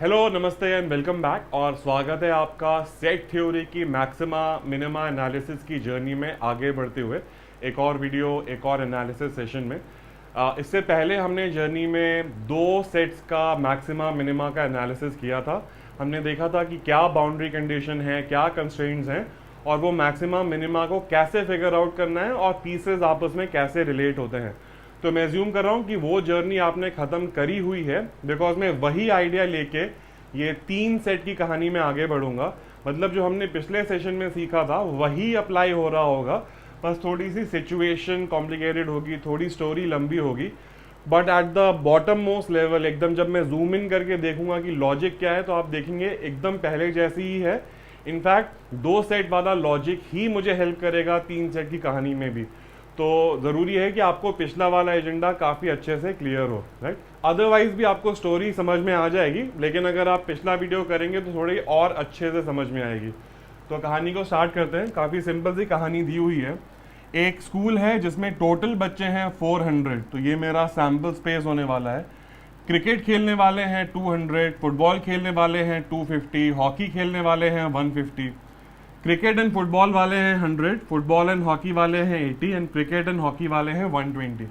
Hello, नमस्ते and welcome back. और स्वागत है आपका सेट थ्योरी की मैक्सिमा मिनिमा एनालिसिस की जर्नी में आगे बढ़ते हुए एक और वीडियो, एक और एनालिसिस सेशन में। इससे पहले हमने जर्नी में दो सेट्स का मैक्सिमा मिनिमा का एनालिसिस किया था। हमने देखा था कि क्या बाउंड्री कंडीशन है, क्या कंस्ट्रेंट्स हैं और वो मैक्सिमा मिनिमा को कैसे फिगर आउट करना है और पीसेस आपस में कैसे रिलेट होते हैं। तो मैं एज्यूम कर रहा हूँ कि वो जर्नी आपने ख़त्म करी हुई है, बिकॉज मैं वही आइडिया लेके ये 3 सेट की कहानी में आगे बढ़ूंगा। मतलब जो हमने पिछले सेशन में सीखा था वही अप्लाई हो रहा होगा, बस थोड़ी सी सिचुएशन कॉम्प्लिकेटेड होगी, थोड़ी स्टोरी लंबी होगी। But at the bottom most level एकदम जब मैं जूम इन करके देखूंगा कि लॉजिक क्या है, तो आप देखेंगे एकदम पहले जैसी ही है। इनफैक्ट 2 सेट वाला लॉजिक ही मुझे हेल्प करेगा 3 सेट की कहानी में भी। तो ज़रूरी है कि आपको पिछला वाला एजेंडा काफ़ी अच्छे से क्लियर हो, राइट। अदरवाइज भी आपको स्टोरी समझ में आ जाएगी, लेकिन अगर आप पिछला वीडियो करेंगे तो थोड़ी और अच्छे से समझ में आएगी। तो कहानी को स्टार्ट करते हैं। काफ़ी सिंपल सी कहानी दी हुई है। एक स्कूल है जिसमें टोटल बच्चे हैं 400, तो ये मेरा सैम्पल स्पेस होने वाला है। क्रिकेट खेलने वाले हैं 200, फुटबॉल खेलने वाले हैं 250, हॉकी खेलने वाले हैं 150। क्रिकेट एंड फुटबॉल वाले हैं 100, फुटबॉल एंड हॉकी वाले हैं 80 एंड क्रिकेट एंड हॉकी वाले हैं 120।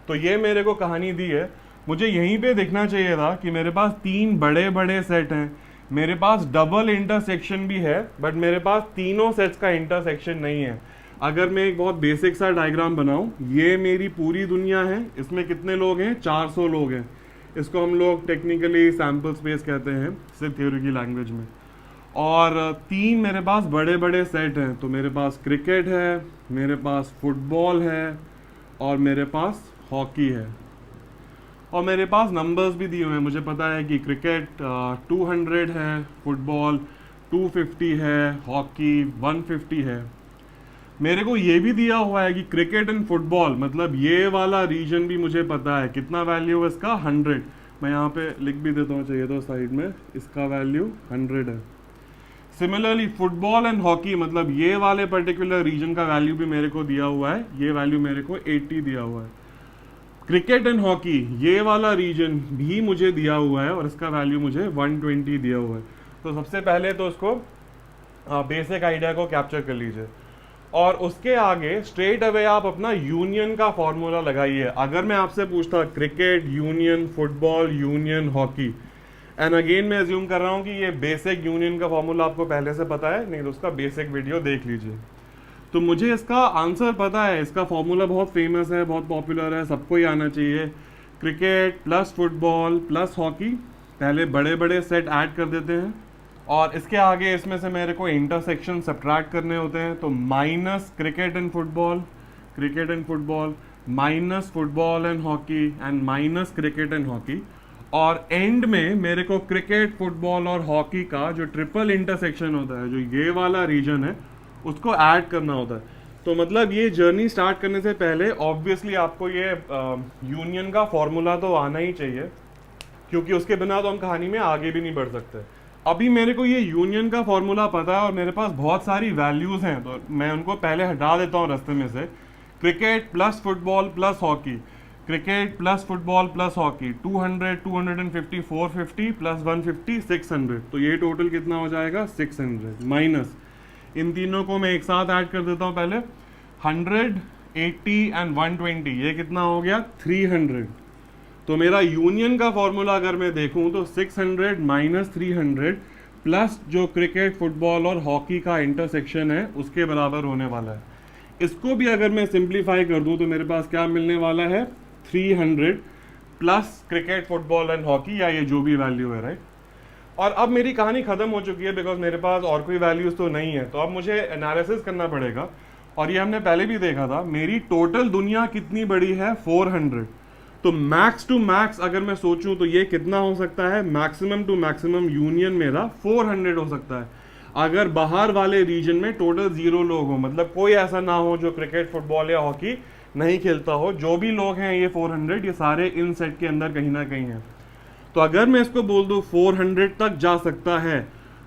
तो ये मेरे को कहानी दी है। मुझे यहीं पे देखना चाहिए था कि मेरे पास 3 बड़े बड़े सेट हैं, मेरे पास डबल इंटरसेक्शन भी है, बट मेरे पास तीनों सेट्स का इंटरसेक्शन नहीं है। अगर मैं एक बहुत बेसिक सा डायग्राम बनाऊं, ये मेरी पूरी दुनिया है, इसमें कितने लोग हैं? 400 लोग हैं। इसको हम लोग टेक्निकली सैम्पल स्पेस कहते हैं सिर्फ थ्योरी की लैंग्वेज में। और 3 मेरे पास बड़े बड़े सेट हैं। तो मेरे पास क्रिकेट है, मेरे पास फुटबॉल है और मेरे पास हॉकी है। और मेरे पास नंबर्स भी दिए हुए हैं। मुझे पता है कि क्रिकेट 200 है, फुटबॉल 250 है, हॉकी 150 है। मेरे को ये भी दिया हुआ है कि क्रिकेट एंड फुटबॉल, मतलब ये वाला रीजन भी मुझे पता है कितना वैल्यू है इसका, 100। मैं यहाँ पे लिख भी देता हूँ, चाहिए तो साइड में, इसका वैल्यू 100 है। सिमिलरली फुटबॉल एंड हॉकी, मतलब ये वाले पर्टिकुलर रीजन का वैल्यू भी मेरे को दिया हुआ है, ये वैल्यू मेरे को 80 दिया हुआ है। क्रिकेट एंड हॉकी ये वाला रीजन भी मुझे दिया हुआ है और इसका वैल्यू मुझे 120 दिया हुआ है। तो सबसे पहले तो इसको बेसिक आइडिया को कैप्चर कर लीजिए और उसके आगे स्ट्रेट अवे आप अपना यूनियन का फॉर्मूला लगाइए। अगर मैं आपसे पूछता cricket union football union hockey, and again मैं अज्यूम कर रहा हूँ कि ये बेसिक यूनियन का फॉर्मूला आपको पहले से पता है, नहीं तो उसका बेसिक वीडियो देख लीजिए। तो मुझे इसका आंसर पता है, इसका फॉर्मूला बहुत फेमस है, बहुत पॉपुलर है, सबको ही आना चाहिए। Cricket plus football plus hockey, पहले बड़े बड़े सेट ऐड कर देते हैं और इसके आगे इसमें से मेरे को इंटरसेक्शन सब्ट्रैक्ट करने होते हैं। तो minus cricket and football minus football and hockey and minus cricket and hockey. और एंड में मेरे को क्रिकेट फुटबॉल और हॉकी का जो ट्रिपल इंटरसेक्शन होता है, जो ये वाला रीजन है, उसको ऐड करना होता है। तो मतलब ये जर्नी स्टार्ट करने से पहले ऑब्वियसली आपको ये यूनियन का फॉर्मूला तो आना ही चाहिए, क्योंकि उसके बिना तो हम कहानी में आगे भी नहीं बढ़ सकते। अभी मेरे को ये यूनियन का फॉर्मूला पता है और मेरे पास बहुत सारी वैल्यूज हैं, तो मैं उनको पहले हटा देता हूँ रास्ते में से। Cricket plus football plus hockey, cricket plus football plus hockey 200 250 450 plus 150 600। तो ये टोटल कितना हो जाएगा? 600 माइनस इन तीनों को मैं एक साथ ऐड कर देता हूँ पहले, 100 80 एंड 120, ये कितना हो गया? 300। तो मेरा यूनियन का फॉर्मूला अगर मैं देखूं तो 600 माइनस 300 प्लस जो क्रिकेट फुटबॉल और हॉकी का इंटरसेक्शन है उसके बराबर होने वाला है। इसको भी अगर मैं सिंप्लीफाई कर दूं तो मेरे पास क्या मिलने वाला है? 300 plus cricket football and hockey, या ये जो भी वैल्यू है, राइट। और अब मेरी कहानी खत्म हो चुकी है, बिकॉज मेरे पास और कोई वैल्यूज तो नहीं है। तो अब मुझे एनालिसिस करना पड़ेगा और ये हमने पहले भी देखा था। मेरी टोटल दुनिया कितनी बड़ी है? 400। तो मैक्स टू मैक्स अगर मैं सोचूं तो ये कितना हो सकता है? मैक्सिमम टू मैक्सिमम यूनियन मेरा 400 हो सकता है, अगर बाहर वाले रीजन में टोटल 0 लोग हो, मतलब कोई ऐसा ना हो जो क्रिकेट फुटबॉल या हॉकी नहीं खेलता हो। जो भी लोग हैं ये 400, ये सारे इन सेट के अंदर कहीं ना कहीं हैं। तो अगर मैं इसको बोल दूं 400 तक जा सकता है,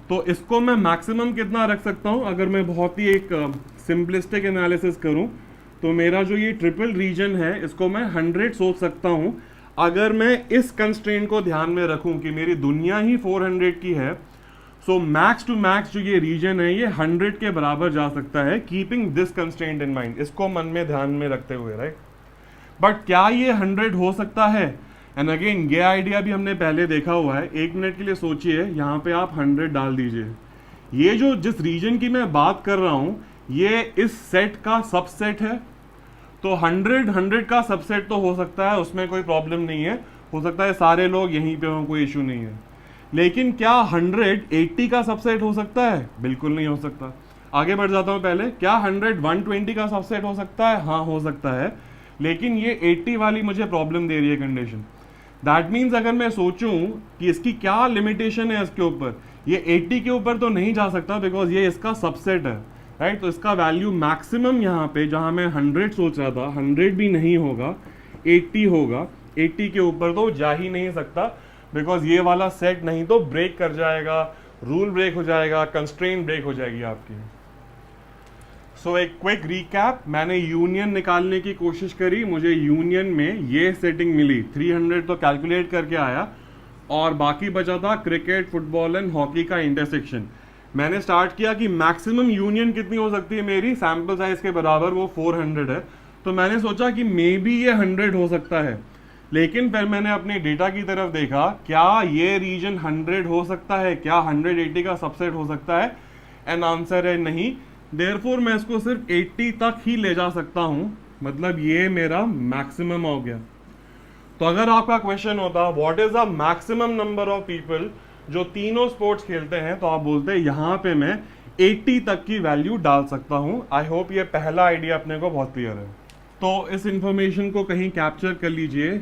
तो इसको मैं मैक्सिमम कितना रख सकता हूं? अगर मैं बहुत ही एक सिंपलिस्टिक एनालिसिस करूं तो मेरा जो ये ट्रिपल रीजन है इसको मैं 100 सोच सकता हूं अगर मैं इस कंस्ट्रेंट को ध्यान में रखूं कि मेरी दुनिया ही 400 की है, सो मैक्स टू मैक्स जो ये रीजन है ये 100 के बराबर जा सकता है, keeping this constraint in mind, इसको मन में ध्यान में रखते हुए, राइट। बट क्या ये 100 हो सकता है? एंड अगेन ये आइडिया भी हमने पहले देखा हुआ है। 1 मिनट के लिए सोचिए, यहाँ पे आप 100 डाल दीजिए। ये जो जिस रीजन की मैं बात कर रहा हूँ ये इस सेट का सबसेट है, तो 100 का सबसेट तो हो सकता है, उसमें कोई प्रॉब्लम नहीं है। हो सकता है सारे लोग यहीं पे हों, कोई इशू नहीं है। लेकिन क्या 100 80 का सबसेट हो सकता है? बिल्कुल नहीं हो सकता। आगे बढ़ जाता हूँ पहले, क्या 100 120 का सबसेट हो सकता है? हाँ हो सकता है, लेकिन ये 80 वाली मुझे प्रॉब्लम दे रही है कंडीशन। दैट मीन्स अगर मैं सोचूं कि इसकी क्या लिमिटेशन है इसके ऊपर, ये 80 के ऊपर तो नहीं जा सकता बिकॉज ये इसका सबसेट है, राइट। तो इसका वैल्यू मैक्सिमम यहाँ पे, जहाँ मैं 100 सोच रहा था, 100 भी नहीं होगा, 80 होगा। 80 के ऊपर तो जा ही नहीं सकता बिकॉज ये वाला सेट नहीं तो ब्रेक कर जाएगा, रूल ब्रेक हो जाएगा, कंस्ट्रेंट ब्रेक हो जाएगी आपकी। सो एक क्विक रिकैप, मैंने यूनियन निकालने की कोशिश करी, मुझे यूनियन में ये सेटिंग मिली, 300 तो कैलकुलेट करके आया, और बाकी बचा था क्रिकेट, फुटबॉल एंड हॉकी का इंटरसेक्शन। मैंने स्टार्ट किया कि मैक्सिमम यूनियन कितनी हो सकती है मेरी, सैंपल साइज के बराबर, वो 400 है। तो मैंने सोचा कि मे बी ये 100 हो सकता है, लेकिन फिर मैंने अपने डेटा की तरफ देखा, क्या ये रीजन 100 हो सकता है, क्या 180 का सबसेट हो सकता है? एंड आंसर है नहीं। देयरफॉर मैं इसको सिर्फ 80 तक ही ले जा सकता हूं, मतलब ये मेरा मैक्सिमम हो गया। तो अगर आपका क्वेश्चन होता what is the maximum number of people जो तीनों स्पोर्ट्स खेलते हैं, तो आप बोलते हैं यहाँ पे मैं 80 तक की वैल्यू डाल सकता हूँ। आई होप ये पहला आइडिया अपने को बहुत क्लियर है। तो इस इंफॉर्मेशन को कहीं कैप्चर कर लीजिए,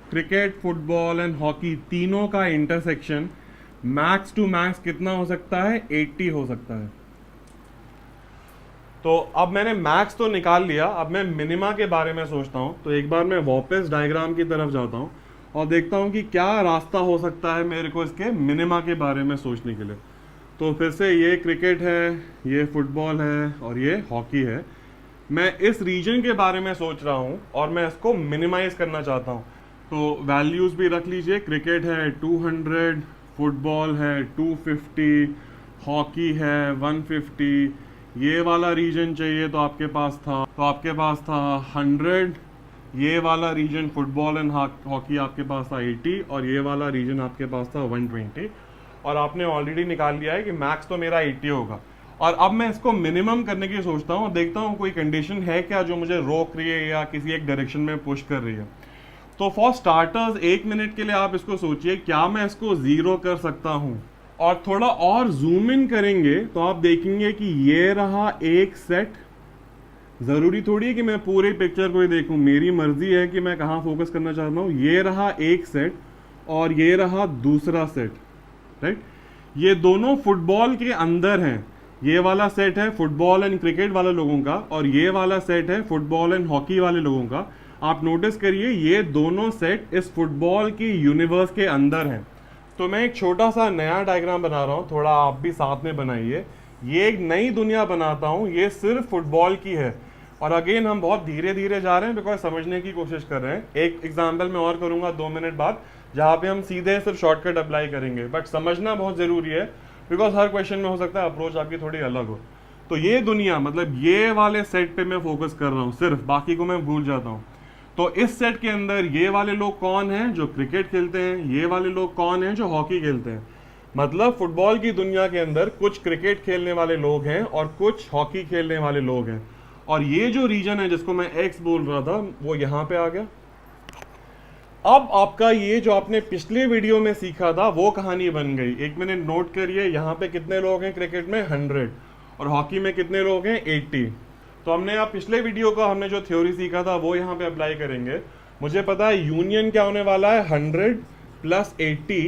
क्रिकेट, फुटबॉल एंड हॉकी तीनों का इंटरसेक्शन मैक्स टू मैक्स कितना हो सकता है? 80 हो सकता है। तो अब मैंने मैक्स तो निकाल लिया, अब मैं मिनिमा के बारे में सोचता हूँ। तो एक बार मैं वापस डायग्राम की तरफ जाता हूँ और देखता हूँ कि क्या रास्ता हो सकता है मेरे को इसके मिनिमा के बारे में सोचने के लिए। तो फिर से ये क्रिकेट है, ये फुटबॉल है और ये हॉकी है। मैं इस रीजन के बारे में सोच रहा हूँ और मैं इसको मिनिमाइज करना चाहता हूँ। तो वैल्यूज़ भी रख लीजिए, क्रिकेट है 200, फुटबॉल है 250, हॉकी है 150, ये वाला रीजन चाहिए तो आपके पास था 100, ये वाला रीजन फुटबॉल एंड हॉकी आपके पास था 80, और ये वाला रीजन आपके पास था 120, और आपने ऑलरेडी निकाल लिया है कि मैक्स तो मेरा 80 होगा। और अब मैं इसको मिनिमम करने की सोचता हूँ और देखता हूँ कोई कंडीशन है क्या जो मुझे रोक रही है या किसी एक डायरेक्शन में पुश कर रही है। तो फॉर स्टार्टर्स 1 मिनट के लिए आप इसको सोचिए, क्या मैं इसको 0 कर सकता हूँ? और थोड़ा और जूम इन करेंगे तो आप देखेंगे कि ये रहा एक सेट। ज़रूरी थोड़ी है कि मैं पूरी पिक्चर को ही देखूं, मेरी मर्जी है कि मैं कहाँ फोकस करना चाहता हूँ। ये रहा एक सेट और ये रहा दूसरा सेट, राइट। ये दोनों फुटबॉल के अंदर हैं। ये वाला सेट है फुटबॉल एंड क्रिकेट वाले लोगों का और ये वाला सेट है फुटबॉल एंड हॉकी वाले लोगों का। आप नोटिस करिए ये दोनों सेट इस फुटबॉल की यूनिवर्स के अंदर हैं। तो मैं एक छोटा सा नया डायग्राम बना रहा हूँ, थोड़ा आप भी साथ में बनाइए। ये एक नई दुनिया बनाता हूँ, ये सिर्फ फुटबॉल की है। और अगेन हम बहुत धीरे धीरे जा रहे हैं बिकॉज समझने की कोशिश कर रहे हैं। एक एग्जाम्पल मैं और करूँगा 2 मिनट बाद, जहाँ पे हम सीधे सिर्फ शॉर्टकट अप्लाई करेंगे, बट समझना बहुत ज़रूरी है बिकॉज हर क्वेश्चन में हो सकता है अप्रोच आपकी थोड़ी अलग हो। तो ये दुनिया, मतलब ये वाले सेट पे मैं फोकस कर रहा हूँ सिर्फ, बाकी को मैं भूल जाता हूँ। तो इस सेट के अंदर ये वाले लोग कौन हैं जो क्रिकेट खेलते हैं, ये वाले लोग कौन हैं जो हॉकी खेलते हैं। मतलब फुटबॉल की दुनिया के अंदर कुछ क्रिकेट खेलने वाले लोग हैं और कुछ हॉकी खेलने वाले लोग हैं। और ये जो रीजन है जिसको मैं एक्स बोल रहा था वो यहाँ पे आ गया। अब आपका ये जो आपने पिछले वीडियो में सीखा था वो कहानी बन गई। 1 मिनट नोट करिए, यहाँ पे कितने लोग हैं क्रिकेट में? 100, और हॉकी में कितने लोग हैं? 80। तो हमने आप पिछले वीडियो का हमने जो थ्योरी सीखा था वो यहाँ पे अप्लाई करेंगे। मुझे पता है यूनियन क्या होने वाला है, 100 + 80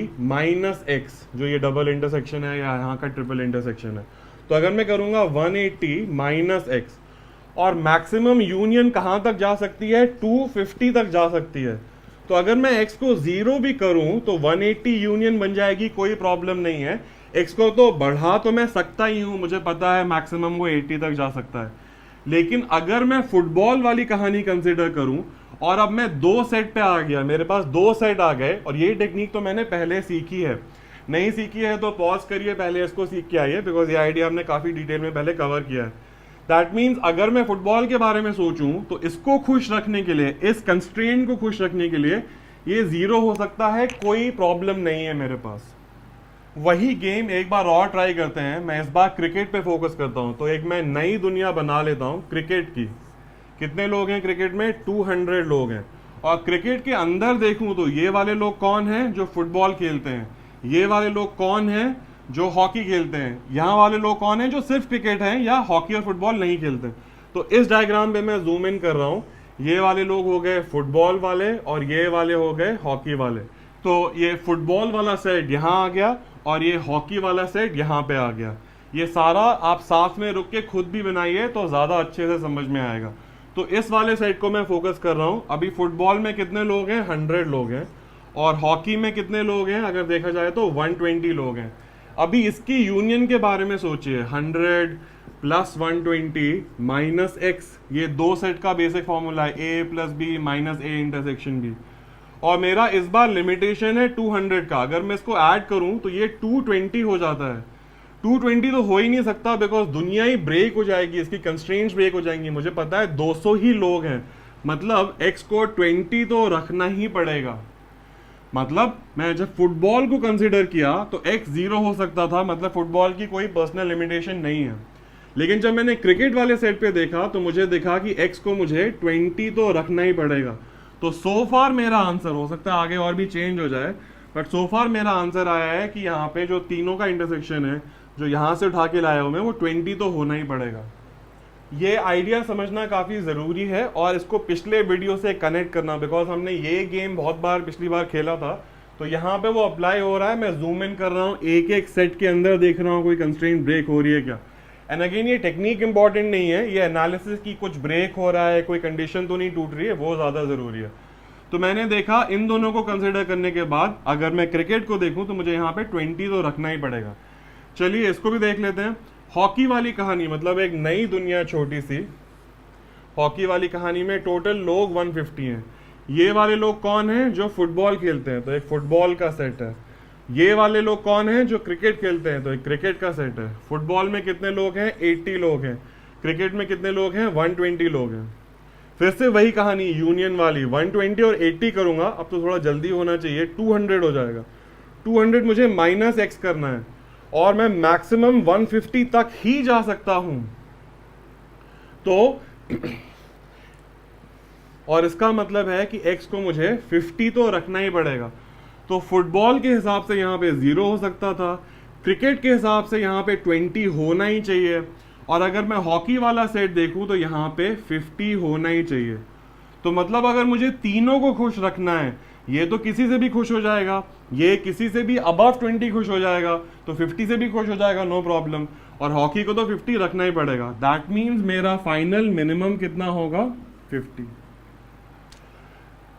- x, जो ये डबल इंटरसेक्शन है या यहाँ का ट्रिपल इंटरसेक्शन है। तो अगर मैं करूँगा 180 - x, और मैक्सिमम यूनियन कहाँ तक जा सकती है? 250 तक जा सकती है। तो अगर मैं x को 0 भी करूँ तो 180 यूनियन बन जाएगी, कोई प्रॉब्लम नहीं है। x को तो बढ़ा तो मैं सकता ही हूँ, मुझे पता है मैक्सिमम वो 80 तक जा सकता है। लेकिन अगर मैं फुटबॉल वाली कहानी कंसिडर करूं और अब मैं 2 सेट पे आ गया, मेरे पास 2 सेट आ गए, और ये टेक्निक तो मैंने पहले सीखी है, नहीं सीखी है तो पॉज करिए, पहले इसको सीख के आइए, बिकॉज ये आइडिया हमने काफ़ी डिटेल में पहले कवर किया है। दैट मीन्स अगर मैं फुटबॉल के बारे में सोचूं तो इसको खुश रखने के लिए, इस कंस्ट्रेंट को खुश रखने के लिए ये 0 हो सकता है, कोई प्रॉब्लम नहीं है मेरे पास। वही गेम एक बार और ट्राई करते हैं, मैं इस बार क्रिकेट पे फोकस करता हूं, तो एक मैं नई दुनिया बना लेता हूं क्रिकेट की। कितने लोग हैं क्रिकेट में? 200 लोग हैं। और क्रिकेट के अंदर देखूं तो ये वाले लोग कौन हैं जो फुटबॉल खेलते हैं, ये वाले लोग कौन हैं जो हॉकी खेलते हैं, यहाँ वाले लोग कौन हैं जो सिर्फ क्रिकेट हैं या हॉकी और फुटबॉल नहीं खेलते। तो इस डायग्राम पे मैं जूम इन कर रहा हूँ, ये वाले लोग हो गए फुटबॉल वाले और ये वाले हो गए हॉकी वाले। तो ये फुटबॉल वाला सेट यहाँ आ गया और ये हॉकी वाला सेट यहाँ पे आ गया। ये सारा आप साथ में रुक के खुद भी बनाइए तो ज़्यादा अच्छे से समझ में आएगा। तो इस वाले सेट को मैं फोकस कर रहा हूँ। अभी फुटबॉल में कितने लोग हैं? 100 लोग हैं। और हॉकी में कितने लोग हैं अगर देखा जाए तो 120 लोग हैं। अभी इसकी यूनियन के बारे में सोचिए, 100 प्लस 120 माइनस एक्स, ये 2 सेट का बेसिक फॉर्मूला है, A plus B minus A intersection B. और मेरा इस बार लिमिटेशन है 200 का, अगर मैं इसको ऐड करूं तो ये 220 हो जाता है। 220 तो हो ही नहीं सकता, बिकॉज दुनिया ही ब्रेक हो जाएगी, इसकी कंस्ट्रेंट्स ब्रेक हो जाएंगी। मुझे पता है 200 ही लोग हैं, मतलब x को 20 तो रखना ही पड़ेगा। मतलब मैं जब फुटबॉल को कंसिडर किया तो x 0 हो सकता था, मतलब फुटबॉल की कोई पर्सनल लिमिटेशन नहीं है। लेकिन जब मैंने क्रिकेट वाले सेट पे देखा तो मुझे देखा कि x को मुझे 20 तो रखना ही पड़ेगा। तो सो फार मेरा आंसर, हो सकता है आगे और भी चेंज हो जाए, बट सो फार मेरा आंसर आया है कि यहाँ पे जो तीनों का इंटरसेक्शन है, जो यहाँ से उठा के लाया हूँ मैं, वो 20 तो होना ही पड़ेगा। ये आइडिया समझना काफ़ी ज़रूरी है और इसको पिछले वीडियो से कनेक्ट करना, बिकॉज हमने ये गेम बहुत बार पिछली बार खेला था, तो यहाँ पे वो अप्लाई हो रहा है। मैं जूम इन कर रहा हूँ, एक एक सेट के अंदर देख रहा हूँ कोई कंस्ट्रेंट ब्रेक हो रही है क्या। एंड अगेन ये टेक्निक इंपॉर्टेंट नहीं है, ये एनालिसिस की कुछ ब्रेक हो रहा है, कोई कंडीशन तो नहीं टूट रही है, वो ज़्यादा ज़रूरी है। तो मैंने देखा इन दोनों को कंसिडर करने के बाद अगर मैं क्रिकेट को देखूँ तो मुझे यहाँ पे 20 तो रखना ही पड़ेगा। चलिए इसको भी देख लेते हैं। हॉकी वाली कहानी, मतलब एक नई दुनिया छोटी सी। हॉकी वाली कहानी में टोटल लोग 150 हैं। ये वाले लोग कौन हैं जो फुटबॉल खेलते हैं, तो एक फुटबॉल का सेट है। ये वाले लोग कौन हैं जो क्रिकेट खेलते हैं, तो एक क्रिकेट का सेट है। फुटबॉल में कितने लोग हैं? 80 लोग हैं। क्रिकेट में कितने लोग हैं? 120 लोग हैं। फिर से वही कहानी यूनियन वाली, 120 और 80 करूंगा, अब तो थोड़ा जल्दी होना चाहिए, 200 हो जाएगा। 200 मुझे माइनस एक्स करना है और मैं मैक्सिमम 150 तक ही जा सकता हूं। तो और इसका मतलब है कि x को मुझे 50 तो रखना ही पड़ेगा। तो फुटबॉल के हिसाब से यहाँ पे 0 हो सकता था, क्रिकेट के हिसाब से यहाँ पे 20 होना ही चाहिए, और अगर मैं हॉकी वाला सेट देखूं तो यहाँ पे 50 होना ही चाहिए। तो मतलब अगर मुझे तीनों को खुश रखना है, ये तो किसी से भी खुश हो जाएगा, ये किसी से भी अबव 20 खुश हो जाएगा, तो 50 से भी खुश हो जाएगा, नो प्रॉब्लम, और हॉकी को तो 50 रखना ही पड़ेगा। दैट मीन्स मेरा फाइनल मिनिमम कितना होगा? 50।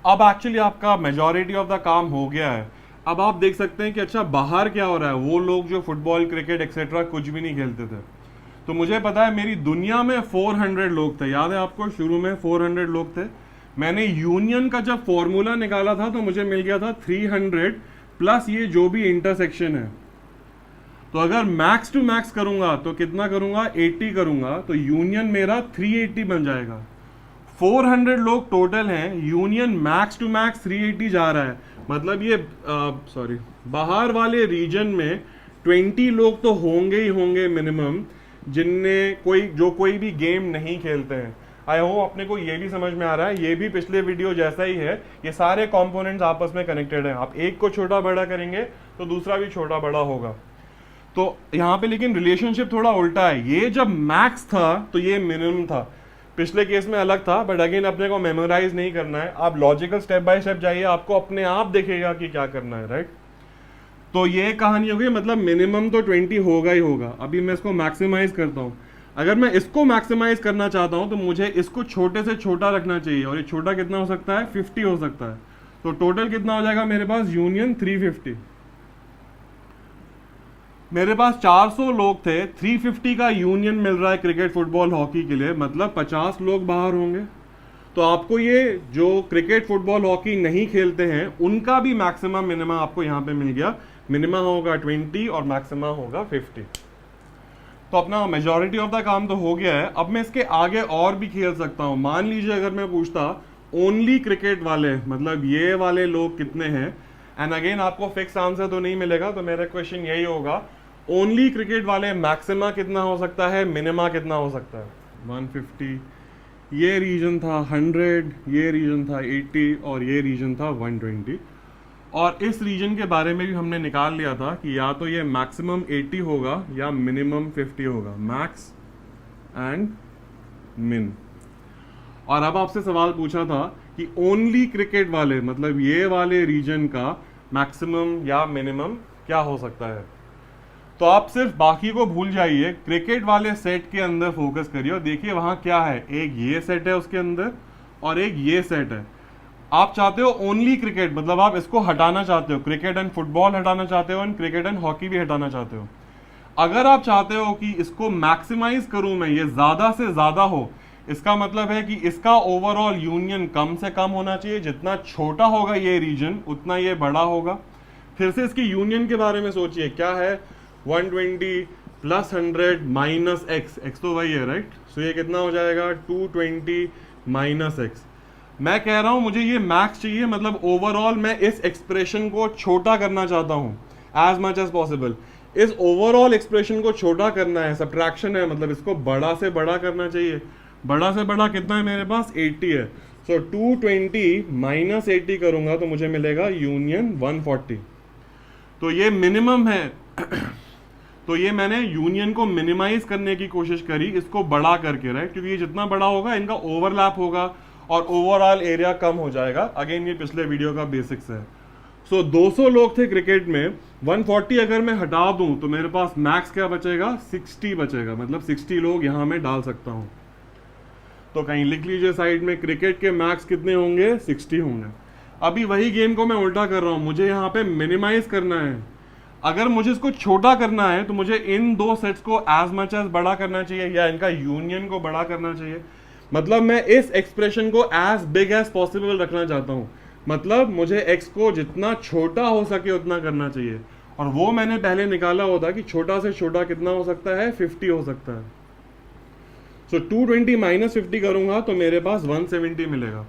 अब एक्चुअली आपका मेजॉरिटी ऑफ द काम हो गया है। अब आप देख सकते हैं कि अच्छा बाहर क्या हो रहा है। वो लोग जो फुटबॉल क्रिकेट एक्सेट्रा कुछ भी नहीं खेलते थे, तो मुझे पता है मेरी दुनिया में 400 लोग थे। याद है आपको, शुरू में 400 लोग थे। मैंने यूनियन का जब फॉर्मूला निकाला था तो मुझे मिल गया था 300 प्लस ये जो भी इंटरसेक्शन है। तो अगर मैक्स टू मैक्स करूंगा तो कितना करूंगा? 80 करूंगा, तो यूनियन मेरा 380 बन जाएगा। 400 लोग टोटल हैं, यूनियन मैक्स टू मैक्स 380 जा रहा है। मतलब ये बाहर वाले रीजन में 20 लोग तो होंगे ही होंगे मिनिमम, जिनने कोई भी गेम नहीं खेलते हैं। आई होप अपने को ये भी समझ में आ रहा है। ये भी पिछले वीडियो जैसा ही है, ये सारे कंपोनेंट्स आपस में कनेक्टेड हैं। आप एक को छोटा बड़ा करेंगे तो दूसरा भी छोटा बड़ा होगा। तो यहाँ पे लेकिन रिलेशनशिप थोड़ा उल्टा है। ये जब मैक्स था तो ये मिनिमम था, पिछले केस में अलग था, बट अगेन अपने को मेमोराइज नहीं करना है। आप लॉजिकल स्टेप बाय स्टेप जाइए, आपको अपने आप दिखेगा कि क्या करना है, राइट। तो ये कहानी हो गई, मतलब मिनिमम तो 20 होगा ही होगा। अभी मैं इसको मैक्सिमाइज करता हूँ। अगर मैं इसको मैक्सिमाइज करना चाहता हूँ तो मुझे इसको छोटे से छोटा रखना चाहिए, और ये छोटा कितना हो सकता है? 50 हो सकता है। तो टोटल कितना हो जाएगा मेरे पास? यूनियन 350। मेरे पास 400 लोग थे, 350 का यूनियन मिल रहा है क्रिकेट फुटबॉल हॉकी के लिए, मतलब 50 लोग बाहर होंगे। तो आपको ये जो क्रिकेट फुटबॉल हॉकी नहीं खेलते हैं उनका भी मैक्सिमम मिनिमम आपको यहाँ पे मिल गया। मिनिमम होगा 20 और मैक्सिमम होगा 50। तो अपना मेजॉरिटी ऑफ द काम तो हो गया है। अब मैं इसके आगे और भी खेल सकता हूँ। मान लीजिए अगर मैं पूछता ओनली क्रिकेट वाले, मतलब ये वाले लोग कितने हैं, एंड अगेन आपको फिक्स आंसर तो नहीं मिलेगा, तो मेरा क्वेश्चन यही होगा ओनली क्रिकेट वाले मैक्सिमा कितना हो सकता है, मिनिमा कितना हो सकता है। 150, ये रीजन था 100, ये रीजन था 80 और ये रीजन था 120। और इस रीजन के बारे में भी हमने निकाल लिया था कि या तो ये मैक्सिमम 80 होगा या मिनिमम 50 होगा, मैक्स एंड मिन। और अब आपसे सवाल पूछा था कि ओनली क्रिकेट वाले, मतलब ये वाले रीजन का मैक्सिमम या मिनिमम क्या हो सकता है। तो आप सिर्फ बाकी को भूल जाइए, क्रिकेट वाले सेट के अंदर फोकस करिए और देखिए वहां क्या है। एक ये सेट है उसके अंदर और एक ये सेट है। आप चाहते हो ओनली क्रिकेट, मतलब आप इसको हटाना चाहते हो, क्रिकेट एंड फुटबॉल हटाना चाहते हो एंड क्रिकेट एंड हॉकी भी हटाना चाहते हो। अगर आप चाहते हो कि इसको मैक्सिमाइज करूं मैं, ये ज्यादा से ज्यादा हो, इसका मतलब है कि इसका ओवरऑल यूनियन कम से कम होना चाहिए। जितना छोटा होगा ये रीजन उतना ये बड़ा होगा। फिर से इसकी यूनियन के बारे में सोचिए, क्या है 120 प्लस 100 माइनस एक्स, एक्स तो वही है राइट। सो ये कितना हो जाएगा 220 माइनस एक्स। मैं कह रहा हूं मुझे ये मैक्स चाहिए, मतलब ओवरऑल मैं इस एक्सप्रेशन को छोटा करना चाहता हूं एज मच एज पॉसिबल। इस ओवरऑल एक्सप्रेशन को छोटा करना है, सब्ट्रैक्शन है, मतलब इसको बड़ा से बड़ा करना चाहिए। बड़ा से बड़ा कितना है मेरे पास 80 है। सो 220 माइनस 80 करूंगा तो मुझे मिलेगा यूनियन 140। तो ये मिनिमम है तो ये मैंने यूनियन को मिनिमाइज करने की कोशिश करी, इसको बड़ा करके राइट, क्योंकि ये जितना बड़ा होगा इनका ओवरलैप होगा और ओवरऑल एरिया कम हो जाएगा। अगेन ये पिछले वीडियो का बेसिक्स है। सो 200 लोग थे क्रिकेट में, 140 अगर मैं हटा दूं तो मेरे पास मैक्स क्या बचेगा 60 बचेगा, मतलब 60 लोग यहां मैं डाल सकता हूं। तो कहीं लिख लीजिए साइड में, क्रिकेट के मैक्स कितने होंगे 60 होंगे। अभी वही गेम को मैं उल्टा कर रहा हूं, मुझे यहाँ पे मिनिमाइज करना है। अगर मुझे इसको छोटा करना है तो मुझे इन दो सेट्स को एज मच एज बड़ा करना चाहिए या इनका यूनियन को बड़ा करना चाहिए। मतलब मैं इस एक्सप्रेशन को एज बिग एज पॉसिबल रखना चाहता हूं, मतलब मुझे एक्स को जितना छोटा हो सके उतना करना चाहिए। और वो मैंने पहले निकाला होता कि छोटा से छोटा कितना हो सकता है 50 हो सकता है। सो 220 माइनस 50 करूंगा तो मेरे पास 170 मिलेगा।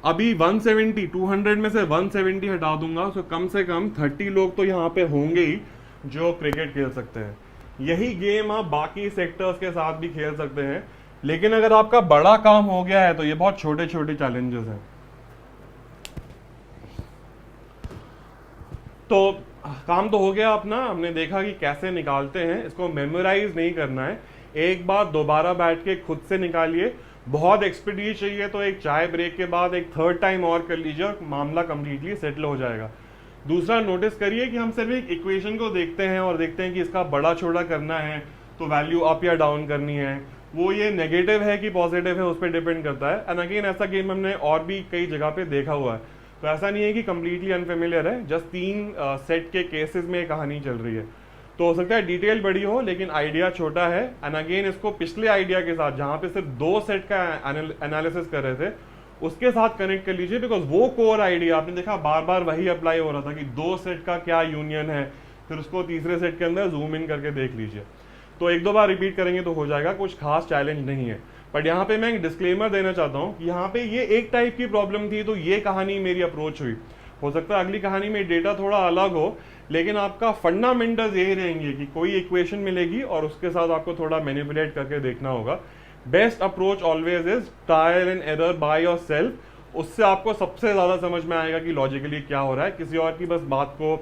अभी 170, 200 में से 170 हटा दूंगा तो कम से कम 30 लोग तो यहाँ पे होंगे ही जो क्रिकेट खेल सकते हैं। यही गेम आप बाकी सेक्टर्स के साथ भी खेल सकते हैं, लेकिन अगर आपका बड़ा काम हो गया है तो ये बहुत छोटे छोटे चैलेंजेस हैं। तो काम तो हो गया अपना, हमने देखा कि कैसे निकालते हैं। इसको मेमोराइज नहीं करना है, एक बार दोबारा बैठ के खुद से निकालिए। बहुत एक्सपर्टीज चाहिए तो एक चाय ब्रेक के बाद एक थर्ड टाइम और कर लीजिए और मामला कंप्लीटली सेटल हो जाएगा। दूसरा, नोटिस करिए कि हम सिर्फ एक इक्वेशन को देखते हैं और देखते हैं कि इसका बड़ा छोटा करना है तो वैल्यू अप या डाउन करनी है, वो ये नेगेटिव है कि पॉजिटिव है उस पर डिपेंड करता है। एंड अगेन ऐसा गेम हमने और भी कई जगह पे देखा हुआ है, तो ऐसा नहीं है कि कंप्लीटली अनफेमिलियर है। जस्ट 3 सेट के केसेस में कहानी चल रही है, तो हो सकता है डिटेल बड़ी हो लेकिन आइडिया छोटा है। एंड अगेन इसको पिछले आइडिया के साथ जहां पे सिर्फ 2 सेट का एनालिसिस कर रहे थे उसके साथ कनेक्ट कर लीजिए, बिकॉज वो कोर आइडिया आपने देखा बार बार वही अप्लाई हो रहा था कि 2 सेट का क्या यूनियन है, फिर उसको तीसरे सेट के अंदर जूम इन करके देख लीजिए। तो 1-2 बार रिपीट करेंगे तो हो जाएगा, कुछ खास चैलेंज नहीं है। बट यहाँ पे मैं एक डिस्क्लेमर देना चाहता हूँ कि यहाँ पे ये एक टाइप की प्रॉब्लम थी तो ये कहानी मेरी अप्रोच हुई। हो सकता है अगली कहानी में डेटा थोड़ा अलग हो, लेकिन आपका फंडामेंटल्स यही रहेंगे कि कोई इक्वेशन मिलेगी और उसके साथ आपको थोड़ा मैनिपुलेट करके देखना होगा। Best approach always is trial and error by your self. उससे आपको सबसे ज्यादा समझ में आएगा कि लॉजिकली क्या हो रहा है। किसी और की बस बात को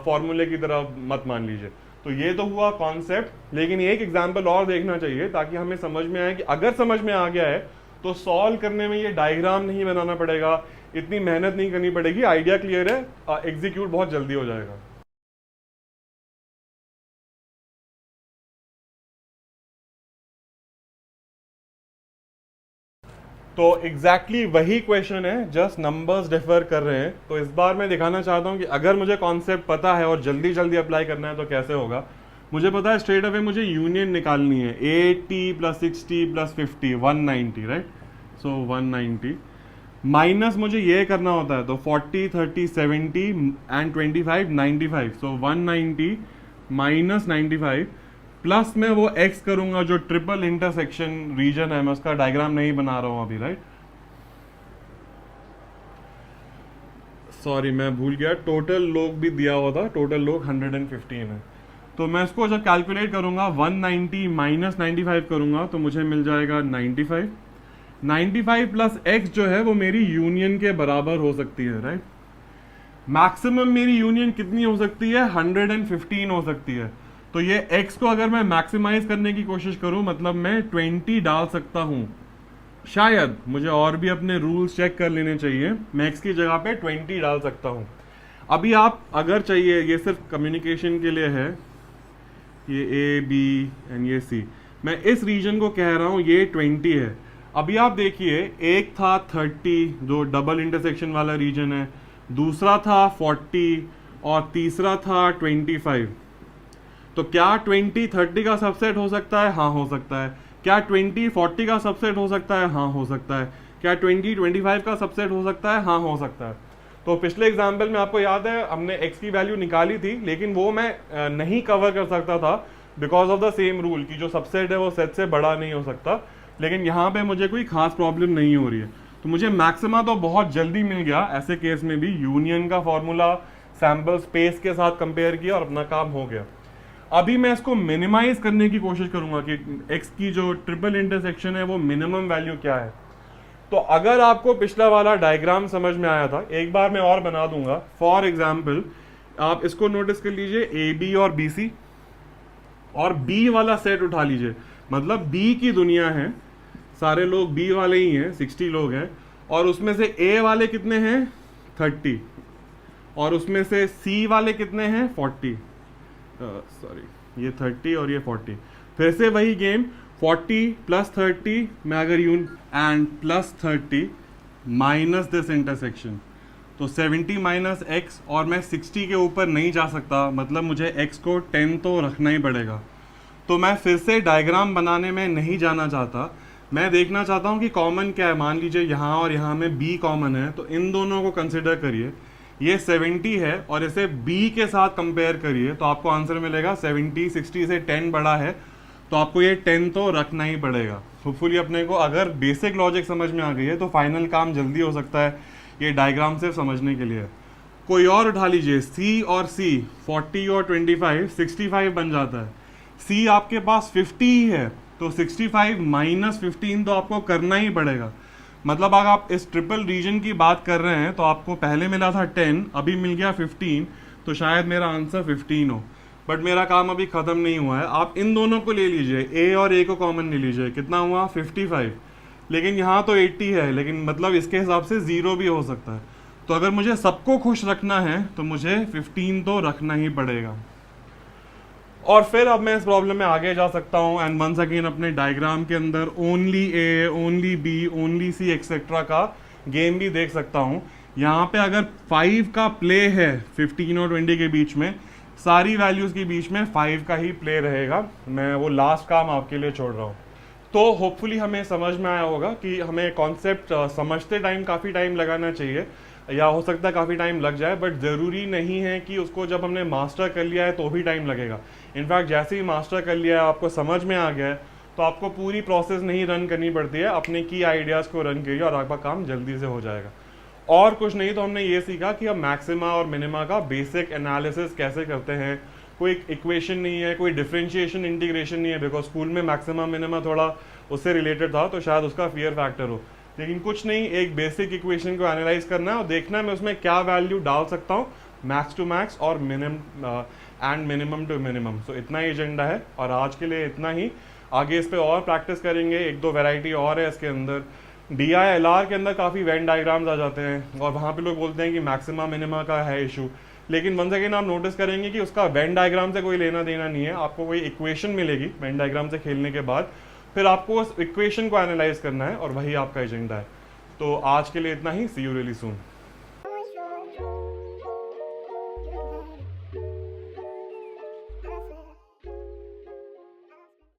फॉर्मूले की तरह मत मान लीजिए। तो ये तो हुआ कॉन्सेप्ट, लेकिन एक एग्जाम्पल और देखना चाहिए ताकि हमें समझ में आए कि अगर समझ में आ गया है तो सॉल्व करने में ये डायग्राम नहीं बनाना पड़ेगा, इतनी मेहनत नहीं करनी पड़ेगी। आइडिया क्लियर है, एग्जीक्यूट बहुत जल्दी हो जाएगा। तो एग्जैक्टली वही क्वेश्चन है, जस्ट नंबर्स डिफर कर रहे हैं। तो इस बार मैं दिखाना चाहता हूं कि अगर मुझे कॉन्सेप्ट पता है और जल्दी जल्दी अप्लाई करना है तो कैसे होगा। मुझे पता है स्ट्रेट अवे मुझे यूनियन निकालनी है, 80 + 60 + 50 190, राइट। सो 190 माइनस मुझे ये करना होता है, तो 40 30 70 एंड 25 95। सो 190 माइनस 95 प्लस मैं वो एक्स करूंगा जो ट्रिपल इंटरसेक्शन रीजन है, मैं उसका डायग्राम नहीं बना रहा हूं अभी, राइट। सॉरी मैं भूल गया, टोटल लोग भी दिया हुआ था, टोटल लोग 115 है। तो मैं इसको जब कैलकुलेट करूंगा 190 माइनस 95 करूंगा तो मुझे मिल जाएगा 95। 95 प्लस एक्स जो है वो मेरी यूनियन के बराबर हो सकती है, राइट। मैक्सिमम मेरी यूनियन कितनी हो सकती है, 115 हो सकती है। तो ये x को अगर मैं मैक्सिमाइज करने की कोशिश करूं, मतलब मैं 20 डाल सकता हूं, शायद मुझे और भी अपने रूल्स चेक कर लेने चाहिए, मैं x की जगह पे 20 डाल सकता हूं। अभी आप अगर चाहिए, ये सिर्फ कम्युनिकेशन के लिए है, ये A B एंड ये C, मैं इस रीजन को कह रहा हूं ये 20 है। अभी आप देखिए, एक था 30 जो डबल इंटरसेक्शन वाला रीजन है, दूसरा था 40 और तीसरा था 25। तो क्या 20 30 का सबसेट हो सकता है? हाँ हो सकता है। क्या 20 40 का सबसेट हो सकता है? हाँ हो सकता है। क्या 20 25 का सबसेट हो सकता है? हाँ हो सकता है। तो पिछले एग्जाम्पल में आपको याद है हमने x की वैल्यू निकाली थी, लेकिन वो मैं नहीं कवर कर सकता था because of the same rule कि जो सबसेट है वो सेट से बड़ा नहीं हो सकता। लेकिन यहाँ पे मुझे कोई खास प्रॉब्लम नहीं हो रही है, तो मुझे मैक्सिमा तो बहुत जल्दी मिल गया। ऐसे केस में भी यूनियन का फॉर्मूला सैम्पल स्पेस के साथ कंपेयर किया और अपना काम हो गया। अभी मैं इसको मिनिमाइज करने की कोशिश करूंगा कि x की जो ट्रिपल इंटरसेक्शन है वो मिनिमम वैल्यू क्या है। तो अगर आपको पिछला वाला डायग्राम समझ में आया था, एक बार मैं और बना दूंगा। फॉर एग्जाम्पल आप इसको नोटिस कर लीजिए, AB और BC और B वाला सेट उठा लीजिए, मतलब B की दुनिया है, सारे लोग B वाले ही हैं, 60 लोग हैं, और उसमें से A वाले कितने हैं, 30, और उसमें से C वाले कितने हैं, 40, सॉरी ये 30 और ये 40। फिर से वही गेम, 40 + 30 मैं अगर union and plus 30 minus this intersection, तो 70 माइनस x, और मैं 60 के ऊपर नहीं जा सकता, मतलब मुझे x को 10 तो रखना ही पड़ेगा। तो मैं फिर से डायग्राम बनाने में नहीं जाना चाहता, मैं देखना चाहता हूँ कि कॉमन क्या है। मान लीजिए यहाँ और यहाँ में b कॉमन है, तो इन दोनों को कंसिडर करिए। ये 70 है और इसे b के साथ कंपेयर करिए, तो आपको आंसर मिलेगा 70 60 से 10 बड़ा है, तो आपको ये 10 तो रखना ही पड़ेगा। होपफुली अपने को अगर बेसिक लॉजिक समझ में आ गई है तो फाइनल काम जल्दी हो सकता है। ये डायग्राम सिर्फ समझने के लिए है। कोई और उठा लीजिए, C और C, 40 और 25 65 बन जाता है। C आपके पास 50 ही है, तो 65 माइनस 15 तो आपको करना ही पड़ेगा। मतलब अगर आप इस ट्रिपल रीजन की बात कर रहे हैं तो आपको पहले मिला था 10, अभी मिल गया 15, तो शायद मेरा आंसर 15 हो। बट मेरा काम अभी खत्म नहीं हुआ है। आप इन दोनों को ले लीजिए, A और A को कॉमन ले लीजिए, कितना हुआ 55। लेकिन यहाँ तो 80 है, लेकिन मतलब इसके हिसाब से 0 भी हो सकता है। तो अगर मुझे सबको खुश रखना है तो मुझे 15 तो रखना ही पड़ेगा। और फिर अब मैं इस प्रॉब्लम में आगे जा सकता हूँ एंड वंस अगेन अपने डायग्राम के अंदर only A, only B, only C etcetera का गेम भी देख सकता हूँ। यहाँ पे अगर 5 का प्ले है 15 और 20 के बीच में, सारी वैल्यूज के बीच में 5 का ही प्ले रहेगा। मैं वो लास्ट काम आपके लिए छोड़ रहा हूँ। तो होपफुली हमें समझ में आया होगा कि हमें कॉन्सेप्ट समझते टाइम काफ़ी टाइम लगाना चाहिए, या हो सकता है काफ़ी टाइम लग जाए, बट ज़रूरी नहीं है कि उसको जब हमने मास्टर कर लिया है तो भी टाइम लगेगा। इनफैक्ट जैसे ही मास्टर कर लिया है, आपको समझ में आ गया है, तो आपको पूरी प्रोसेस नहीं रन करनी पड़ती है, अपने की आइडियाज़ को रन करिए और आपका काम जल्दी से हो जाएगा। और कुछ नहीं तो हमने ये सीखा कि हम मैक्सिमा और मिनिमा का बेसिक एनालिसिस कैसे करते हैं। कोई इक्वेशन नहीं है, कोई डिफरेंशिएशन इंटीग्रेशन नहीं है, बिकॉज स्कूल में मैक्सिमा मिनिमा थोड़ा उससे रिलेटेड था तो शायद उसका फियर फैक्टर हो। लेकिन कुछ नहीं, एक बेसिक इक्वेशन को एनालाइज करना है और देखना है मैं उसमें क्या वैल्यू डाल सकता हूँ, मैक्स टू मैक्स और मिनिमम टू मिनिमम। सो इतना ही एजेंडा है और आज के लिए इतना ही। आगे इस पर और प्रैक्टिस करेंगे, एक दो वेराइटी और है इसके अंदर। DILR के अंदर काफ़ी वेन डायग्राम्स आ जाते हैं और वहाँ पे लोग बोलते हैं कि मैक्सिमा मिनिमा का है इशू, लेकिन वंस अगेन आप नोटिस करेंगे कि उसका वेन डायग्राम से कोई लेना देना नहीं है। आपको कोई इक्वेशन मिलेगी वेन डायग्राम से खेलने के बाद, फिर आपको उस इक्वेशन को एनालाइज करना है और वही आपका एजेंडा है। तो आज के लिए इतना ही। सी यू रियली सून।